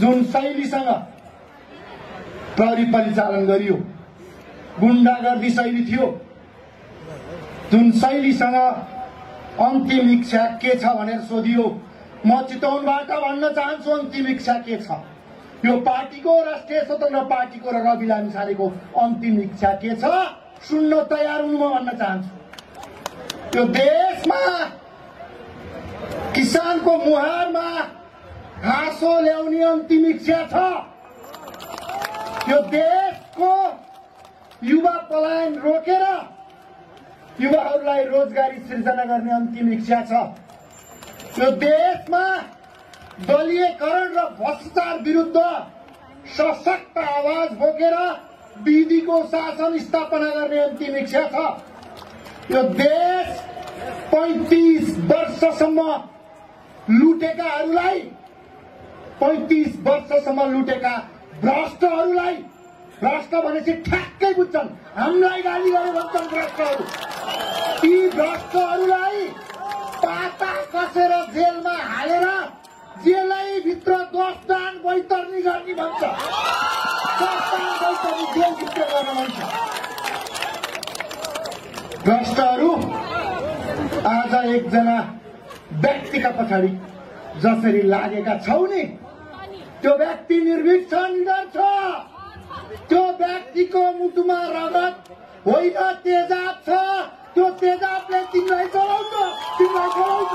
जुन शैलीसँग प्रहरी परिचालन गरियो, गुण्डागर्दी शैली थियो, जुन शैलीसँग अन्तिम इच्छा के छ भनेर सोधियो। म चितवनबाट भन्न चाहन्छु अन्तिम इच्छा के छ। यो पार्टीको, राष्ट्रिय स्वतन्त्र पार्टीको र रवि लामिछानेको अन्तिम इच्छा के छ सुन्न तयार हुनु म भन्न चाहन्छु। यो देशमा किसानको मुहारमा हाँसो ल्याउने अन्तिम इच्छा छ। यो देशको युवा पलायन रोकेर युवाहरूलाई रोजगारी सृजना गर्ने अन्तिम इच्छा छ। यो देशमा दलीयकरण र भ्रष्टाचार विरुद्ध सशक्त आवाज बोकेर विधिको शासन स्थापना गर्ने अन्तिम इच्छा छ। यो देश 35 वर्षसम्म लुटेकाहरूलाई, 35 वर्षसम्म लुटेका भ्रष्टहरूलाई, भ्रष्ट भनेपछि ठ्याक्कै बुझ्छन्, हामीलाई गाली गरे भन्छन् भ्रष्टहरू। ती भ्रष्टहरूलाई पाता कसेर जेलमा हालेर जेलै भित्र 10 दान बैतरनी गर्ने भन्छ। 10 दान बैतरनी जेल भित्र गर्न भन्छ। भ्रष्टहरू आज एकजना व्यक्तिका पछाडि जसरी लागेका छौ नि, त्यो व्यक्ति निर्भीक छ, निडर छ। त्यो व्यक्तिको मुटुमा रगत होइन तेजाब छ। त्यो तेजाबले तिमीलाई चलाउँछ, तिमीलाई चलाउँछ।